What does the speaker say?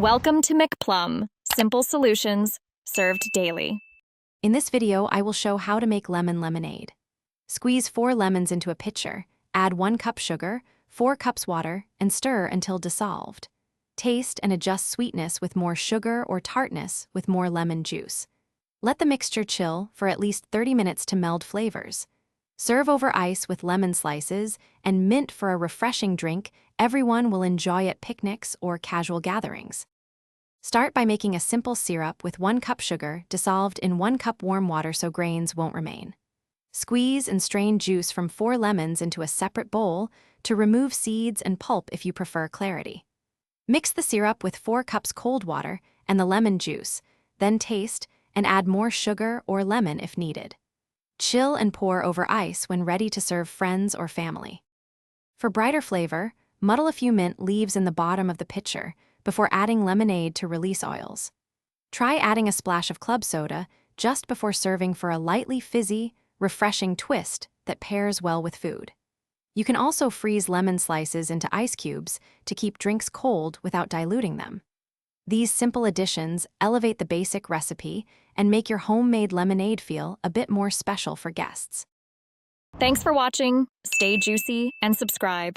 Welcome to McPlum, simple solutions served daily. In this video, I will show how to make lemon lemonade. Squeeze 4 lemons into a pitcher, add 1 cup sugar, 4 cups water, and stir until dissolved. Taste and adjust sweetness with more sugar or tartness with more lemon juice. Let the mixture chill for at least 30 minutes to meld flavors. Serve over ice with lemon slices and mint for a refreshing drink everyone will enjoy at picnics or casual gatherings. Start by making a simple syrup with 1 cup sugar dissolved in 1 cup warm water so grains won't remain. Squeeze and strain juice from 4 lemons into a separate bowl to remove seeds and pulp if you prefer clarity. Mix the syrup with 4 cups cold water and the lemon juice, then taste and add more sugar or lemon if needed. Chill and pour over ice when ready to serve friends or family. For brighter flavor, muddle a few mint leaves in the bottom of the pitcher before adding lemonade to release oils. Try adding a splash of club soda just before serving for a lightly fizzy, refreshing twist that pairs well with food. You can also freeze lemon slices into ice cubes to keep drinks cold without diluting them. These simple additions elevate the basic recipe and make your homemade lemonade feel a bit more special for guests. Thanks for watching. Stay juicy and subscribe.